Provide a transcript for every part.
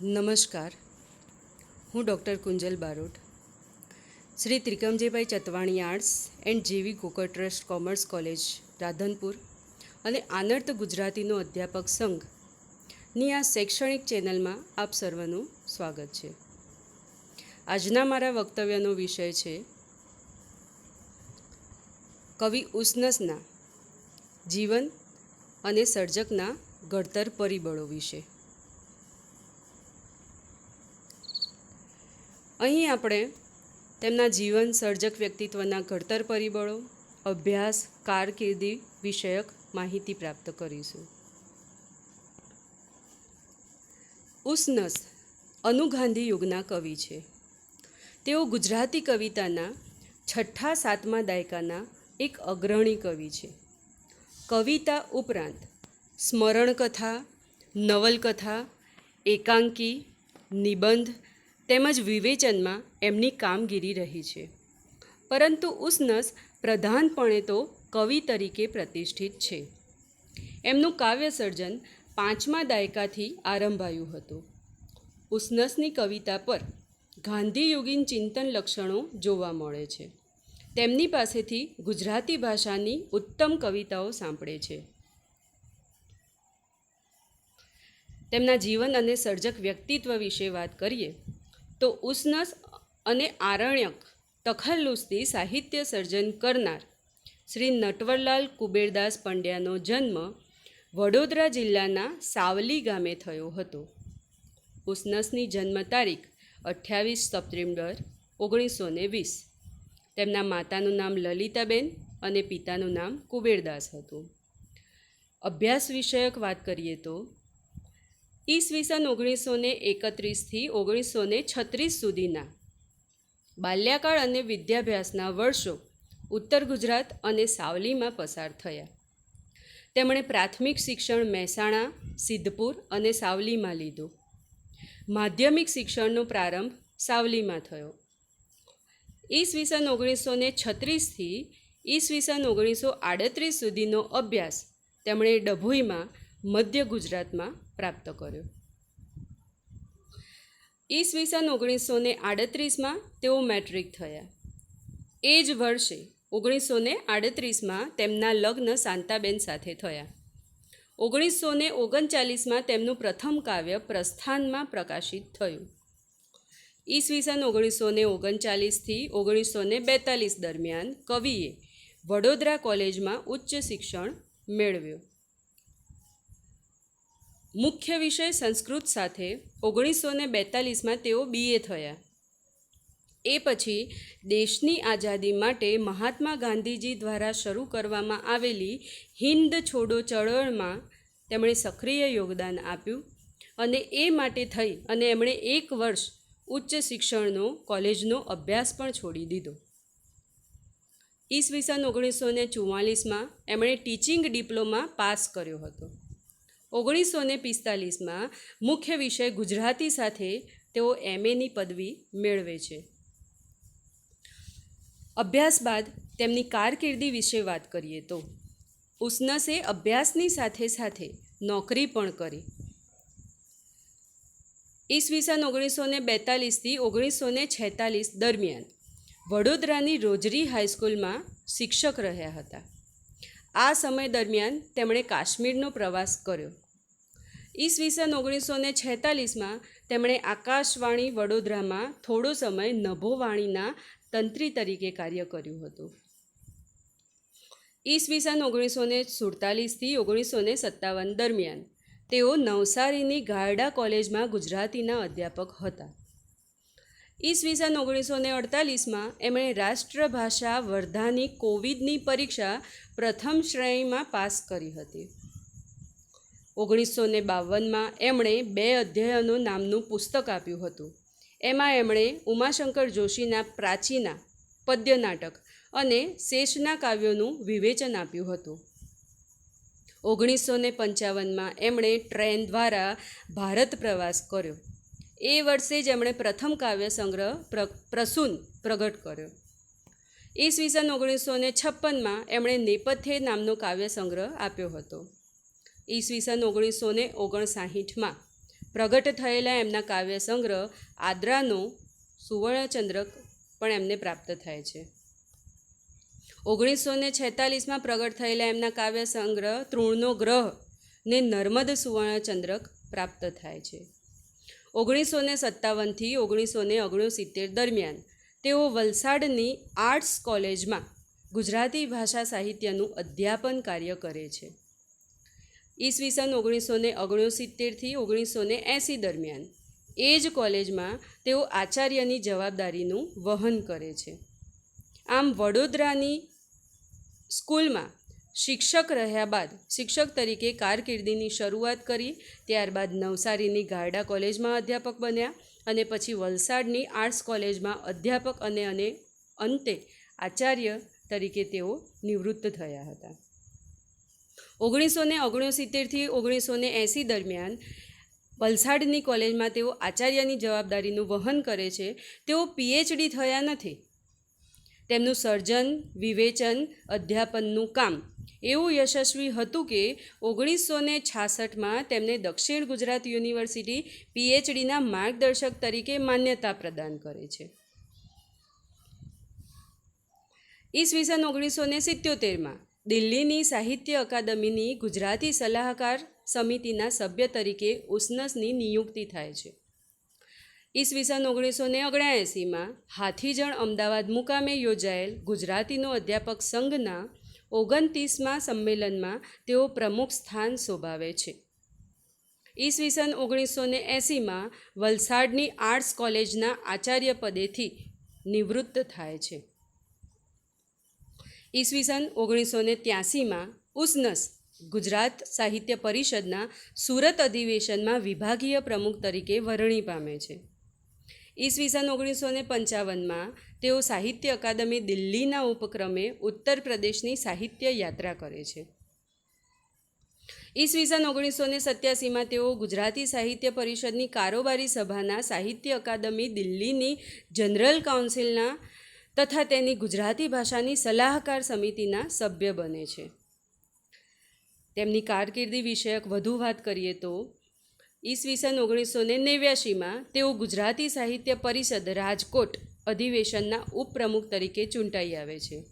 નમસ્કાર, હું doctor Kunjal Barot, Shri Trikamjibhai Chatwani arts and J V Gokal trust commerce college Radhanpur અને આનર્ત ગુજરાતીનો અધ્યાપક સંઘની આ શૈક્ષણિક ચેનલમાં આપ સર્વનું સ્વાગત છે. આજના મારા વક્તવ્યનો વિષય છે કવિ ઉસનસના જીવન અને સર્જકના ઘડતર પરિબળો વિશે. અહીં આપણે તેમના જીવન, સર્જક વ્યક્તિત્વના ઘડતર પરિબળો, અભ્યાસ, કારકિર્દી વિષયક માહિતી પ્રાપ્ત કરીશું. ઉસનસ અનુગાંધી યુગના કવિ છે. તેઓ ગુજરાતી કવિતાના 6-7મા દાયકાના એક અગ્રણી કવિ છે. કવિતા ઉપરાંત સ્મરણકથા, નવલકથા, એકાંકી, નિબંધ તેમજ વિવેચનમાં એમની કામગીરી રહી છે. પરંતુ ઉસનસ પ્રધાનપણે તો કવિ તરીકે પ્રતિષ્ઠિત છે. એમનું કાવ્ય સર્જન 5મા દાયકાથી આરંભાયું હતું. ઉસનસની કવિતા પર ગાંધીયુગીન ચિંતન લક્ષણો જોવા મળે છે. તેમની પાસેથી ગુજરાતી ભાષાની ઉત્તમ કવિતાઓ સાંપડે છે. તેમના જીવન અને સર્જક વ્યક્તિત્વ વિશે વાત કરીએ તો ઉસનસ અને આરણ્યક તખલ્લુસથી સાહિત્ય સર્જન કરનાર શ્રી નટવરલાલ કુબેરદાસ પંડ્યાનો જન્મ વડોદરા જિલ્લાના સાવલી ગામે થયો હતો. ઉસનસની જન્મ તારીખ 28 સપ્ટેમ્બર 1920. તેમના માતાનું નામ લલિતાબેન અને પિતાનું નામ કુબેરદાસ હતું. અભ્યાસ વિષયક વાત કરીએ તો ઈસવીસન 1931થી 1936 સુધીના બાલ્યકાળ અને વિદ્યાભ્યાસના વર્ષો ઉત્તર ગુજરાત અને સાવલીમાં પસાર થયા. તેમણે પ્રાથમિક શિક્ષણ મહેસાણા, સિદ્ધપુર અને સાવલીમાં લીધું. માધ્યમિક શિક્ષણનો પ્રારંભ સાવલીમાં થયો. ઈસવીસન 1936થી ઈસવીસન 1938 સુધીનો અભ્યાસ તેમણે ડભોઈમાં મધ્ય ગુજરાતમાં પ્રાપ્ત કર્યો. ઈસવીસન 1938માં તેઓ મેટ્રિક થયા. એ જ વર્ષે 1938માં તેમના લગ્ન શાંતાબેન સાથે થયા. 1939માં તેમનું પ્રથમ કાવ્ય પ્રસ્થાનમાં પ્રકાશિત થયું. ઈસવીસન 1939થી 1942 દરમિયાન કવિએ વડોદરા કોલેજમાં ઉચ્ચ શિક્ષણ મેળવ્યું. મુખ્ય વિષય સંસ્કૃત સાથે 1942માં તેઓ BA થયા. એ પછી દેશની આઝાદી માટે મહાત્મા ગાંધીજી દ્વારા શરૂ કરવામાં આવેલી હિન્દ છોડો ચળવળમાં તેમણે સક્રિય યોગદાન આપ્યું અને એ માટે થઈ અને એમણે 1 વર્ષ ઉચ્ચ શિક્ષણનો કોલેજનો અભ્યાસ પણ છોડી દીધો. ઈસવીસન 1944માં એમણે ટીચિંગ ડિપ્લોમા પાસ કર્યો હતો. 1945માં મુખ્ય વિષય ગુજરાતી સાથે તેઓ MAની પદવી મેળવે છે. અભ્યાસ બાદ તેમની કારકિર્દી વિશે વાત કરીએ તો ઉસનસે અભ્યાસની સાથે સાથે નોકરી પણ કરી. ઈસવીસન 1942થી 1946 દરમિયાન વડોદરાની રોજરી હાઈસ્કૂલમાં શિક્ષક રહ્યા હતા. આ સમય દરમિયાન તેમણે કાશ્મીરનો પ્રવાસ કર્યો. ઈસવીસન 1946માં તેમણે આકાશવાણી વડોદરામાં થોડો સમય નભોવાણીના તંત્રી તરીકે કાર્ય કર્યું હતું. ઈસવીસન 1947થી 1957 દરમિયાન તેઓ નવસારીની ગારડા કોલેજમાં ગુજરાતીના અધ્યાપક હતા. ઈસવીસન 1948માં એમણે રાષ્ટ્રભાષા વર્ધાની કોવિદની પરીક્ષા પ્રથમ શ્રેણીમાં પાસ કરી હતી. 1952માં એમણે 2 અધ્યયનો નામનું પુસ્તક આપ્યું હતું. એમાં એમણે ઉમાશંકર જોશીના પ્રાચીના પદ્ય નાટક અને શેષના કાવ્યોનું વિવેચન આપ્યું હતું. 1955માં એમણે ટ્રેન દ્વારા ભારત પ્રવાસ કર્યો. એ વર્ષે જ એમણે પ્રથમ કાવ્ય સંગ્રહ પ્રસૂન પ્રગટ કર્યો. ઈસવીસન 1956માં એમણે નેપથ્ય નામનો કાવ્ય સંગ્રહ આપ્યો હતો. ઈસવીસન 1959માં પ્રગટ થયેલા એમના કાવ્ય સંગ્રહ આદ્રાનો સુવર્ણચંદ્રક પણ એમને પ્રાપ્ત થાય છે. 1946માં પ્રગટ થયેલા એમના કાવ્ય સંગ્રહ તૃણનો ગ્રહને નર્મદ સુવર્ણચંદ્રક પ્રાપ્ત થાય છે. 1957થી 1969 દરમિયાન તેઓ વલસાડની આર્ટ્સ કોલેજમાં ગુજરાતી ભાષા સાહિત્યનું અધ્યાપન કાર્ય કરે છે. ઈસવીસન 1969થી 1980 દરમિયાન એ જ કોલેજમાં તેઓ આચાર્યની જવાબદારીનું વહન કરે છે. આમ વડોદરાની સ્કૂલમાં શિક્ષક રહ્યા બાદ શિક્ષક તરીકે કારકિર્દીની શરૂઆત કરી. ત્યારબાદ નવસારીની ગારડા કોલેજમાં અધ્યાપક બન્યા અને પછી વલસાડની આર્ટ્સ કોલેજમાં અધ્યાપક અને અંતે આચાર્ય તરીકે તેઓ નિવૃત્ત થયા હતા. 1969થી 1980 દરમિયાન વલસાડની કોલેજમાં તેઓ આચાર્યની જવાબદારીનું વહન કરે છે. તેઓ PhD થયા નથી. તેમનું સર્જન, વિવેચન, અધ્યાપનનું કામ એવું યશસ્વી હતું કે 1966માં તેમને દક્ષિણ ગુજરાત યુનિવર્સિટી PhDના માર્ગદર્શક તરીકે માન્યતા પ્રદાન કરે છે. ઈસવીસન 1977માં દિલ્હીની સાહિત્ય અકાદમીની ગુજરાતી સલાહકાર સમિતિના સભ્ય તરીકે ઉસનસની નિયુક્તિ થાય છે. ઈસવીસન 1979માં હાથીજણ અમદાવાદ મુકામે યોજાયેલ ગુજરાતીનો અધ્યાપક સંઘના 29મા સંમેલનમાં તેઓ પ્રમુખ સ્થાન શોભાવે છે. ઈસવીસન 1980માં વલસાડની આર્ટ્સ કોલેજના આચાર્ય પદેથી નિવૃત્ત થાય છે. ઈસવીસન 1983માં ઉસનસ ગુજરાત સાહિત્ય પરિષદના સુરત અધિવેશનમાં વિભાગીય પ્રમુખ તરીકે વરણી પામે છે. ઈસવીસન 1955માં તેઓ સાહિત્ય અકાદમી દિલ્હીના ઉપક્રમે ઉત્તર પ્રદેશની સાહિત્ય યાત્રા કરે છે. ઈસવીસન 1987માં તેઓ ગુજરાતી સાહિત્ય પરિષદની કારોબારી સભાના સાહિત્ય અકાદમી દિલ્હીની જનરલ કાઉન્સિલના તથા તેની ગુજરાતી ભાષાની સલાહકાર સમિતિના સભ્ય બને છે. તેમની કારકિર્દી વિષયક વધુ વાત કરીએ તો ઈસવીસન 1989માં તેઓ ગુજરાતી સાહિત્ય પરિષદ રાજકોટ અધિવેશનના ઉપપ્રમુખ તરીકે ચૂંટાઈ આવે છે.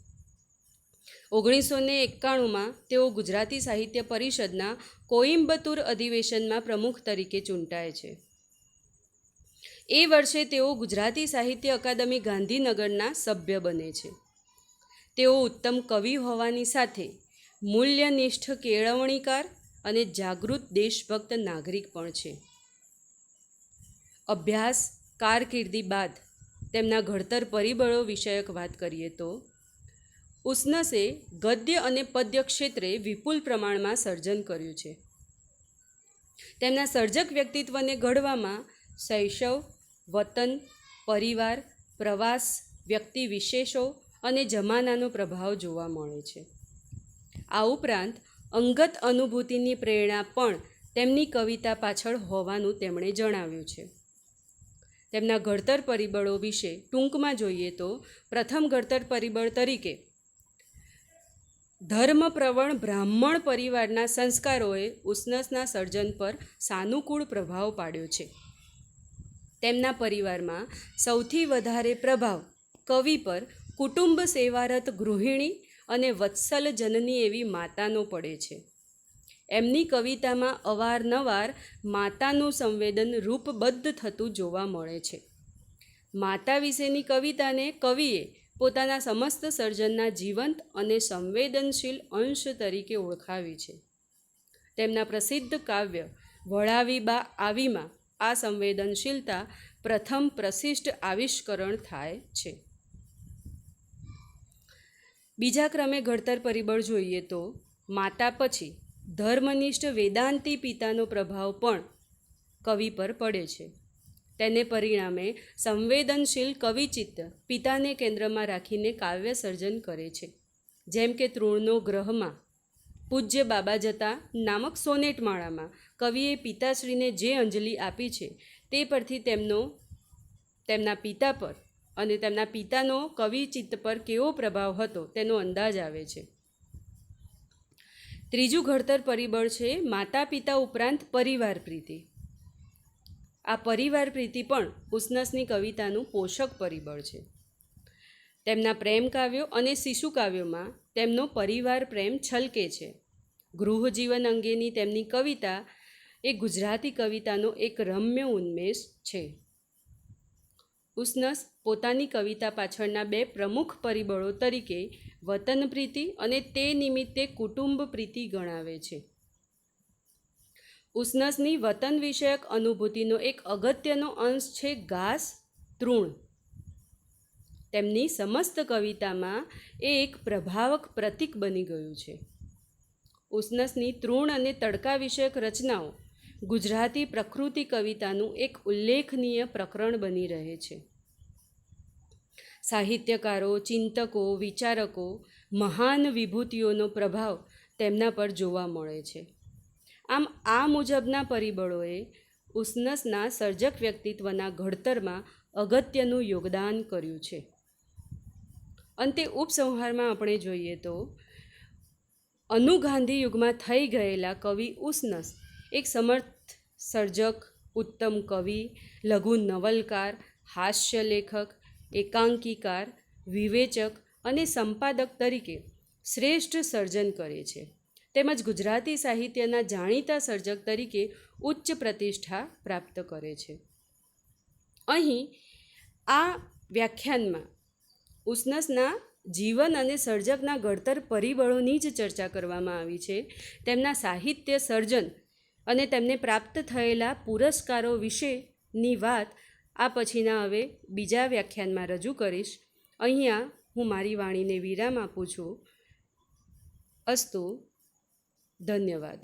1991માં તેઓ ગુજરાતી સાહિત્ય પરિષદના કોઈમ્બતુર અધિવેશનમાં પ્રમુખ તરીકે ચૂંટાય છે. એ વર્ષે તેઓ ગુજરાતી સાહિત્ય અકાદમી ગાંધીનગરના સભ્ય બને છે. તેઓ ઉત્તમ કવિ હોવાની સાથે મૂલ્યનિષ્ઠ કેળવણીકાર અને જાગૃત દેશભક્ત નાગરિક પણ છે. અભ્યાસ કારકિર્દી બાદ તેમના ઘડતર પરિબળો વિષયક વાત કરીએ તો ઉસનસે ગદ્ય અને પદ્ય ક્ષેત્રે વિપુલ પ્રમાણમાં સર્જન કર્યું છે. તેમના સર્જક વ્યક્તિત્વને ઘડવામાં શૈશવ, વતન, પરિવાર, પ્રવાસ, વ્યક્તિ વિશેષો અને જમાનાનો પ્રભાવ જોવા મળે છે. આ ઉપરાંત અંગત અનુભૂતિની પ્રેરણા પણ તેમની કવિતા પાછળ હોવાનું તેમણે જણાવ્યું છે. તેમના ઘડતર પરિબળો વિશે ટૂંકમાં જોઈએ તો પ્રથમ ઘડતર પરિબળ તરીકે ધર્મપ્રવણ બ્રાહ્મણ પરિવારના સંસ્કારોએ ઉસનસના સર્જન પર સાનુકૂળ પ્રભાવ પાડ્યો છે. તેમના પરિવારમાં સૌથી વધારે પ્રભાવ કવિ પર કુટુંબ સેવારત ગૃહિણી અને વત્સલ જનની એવી માતાનો પડે છે. એમની કવિતામાં અવારનવાર માતાનું સંવેદન રૂપબદ્ધ થતું જોવા મળે છે. માતા વિશેની કવિતાને કવિએ પોતાના સમસ્ત સર્જનના જીવંત અને સંવેદનશીલ અંશ તરીકે ઓળખાવી છે. તેમના પ્રસિદ્ધ કાવ્ય વળાવી બા આવીમાં આ સંવેદનશીલતા પ્રથમ પ્રશિષ્ટ આવિષ્કરણ થાય છે. બીજા ક્રમે ઘડતર પરિબળ જોઈએ તો માતા પછી ધર્મનિષ્ઠ વેદાંતી પિતાનો પ્રભાવ પણ કવિ પર પડે છે. તેને પરિણામે સંવેદનશીલ કવિચિત્ત પિતાને કેન્દ્રમાં રાખીને કાવ્ય સર્જન કરે છે. જેમ કે તૃણનો ગ્રહમાં પૂજ્ય બાબા જતા નામક સોનેટમાળામાં કવિએ પિતાશ્રીને જે અંજલિ આપી છે તે પરથી તેમના પિતા પર અને તેમના પિતાનો કવિચિત્ત પર કેવો પ્રભાવ હતો તેનો અંદાજ આવે છે. ત્રીજું ઘડતર પરિબળ છે માતા પિતા ઉપરાંત પરિવાર પ્રીતિ. આ પરિવાર પ્રીતિ પણ ઉસનસની કવિતાનું પોષક પરિબળ છે. તેમના પ્રેમ કાવ્યો અને શિશુ કાવ્યોમાં તેમનો પરિવાર પ્રેમ છલકે છે. ગૃહજીવન અંગેની તેમની કવિતા એ ગુજરાતી કવિતાનો એક રમ્ય ઉન્મેષ છે. ઉસનસ પોતાની કવિતા પાછળના બે પ્રમુખ પરિબળો તરીકે વતન પ્રીતિ અને તે નિમિત્તે કુટુંબ પ્રીતિ ગણાવે છે. ઉસનસની વતન વિષયક અનુભૂતિનો એક અગત્યનો અંશ છે ઘાસ તૃણ. તેમની સમસ્ત કવિતામાં એ એક પ્રભાવક પ્રતીક બની ગયું છે. ઉસનસની તૃણ અને તડકા વિષયક રચનાઓ ગુજરાતી પ્રકૃતિ કવિતાનું એક ઉલ્લેખનીય પ્રકરણ બની રહે છે. સાહિત્યકારો, ચિંતકો, વિચારકો મહાન વિભૂતિઓનો પ્રભાવ તેમના પર જોવા મળે છે. આમ આ મુજબના પરિબળોએ ઉસનસના સર્જક વ્યક્તિત્વના ઘડતરમાં અગત્યનું યોગદાન કર્યું છે. અંતે ઉપસંહારમાં આપણે જોઈએ તો અનુગાંધી યુગમાં થઈ ગયેલા કવિ ઉસનસ એક સમર્થ સર્જક, ઉત્તમ કવિ, લઘુ નવલકાર, હાસ્ય લેખક, એકાંકીકાર, વિવેચક અને સંપાદક તરીકે શ્રેષ્ઠ સર્જન કરે છે. તેમજ ગુજરાતી સાહિત્યના જાણીતા સર્જક તરીકે ઉચ્ચ પ્રતિષ્ઠા પ્રાપ્ત કરે છે. અહીં આ વ્યાખ્યાનમાં ઉસનસના જીવન અને સર્જકના ઘડતર પરિબળોની જ ચર્ચા કરવામાં આવી છે. તેમના સાહિત્ય સર્જન અને તેમને પ્રાપ્ત થયેલા પુરસ્કારો વિશેની વાત આ પછીના હવે બીજા વ્યાખ્યાનમાં રજૂ કરીશ. અહીંયા હું મારી વાણીને વિરામ આપું છું. અસ્તુ. ધન્યવાદ.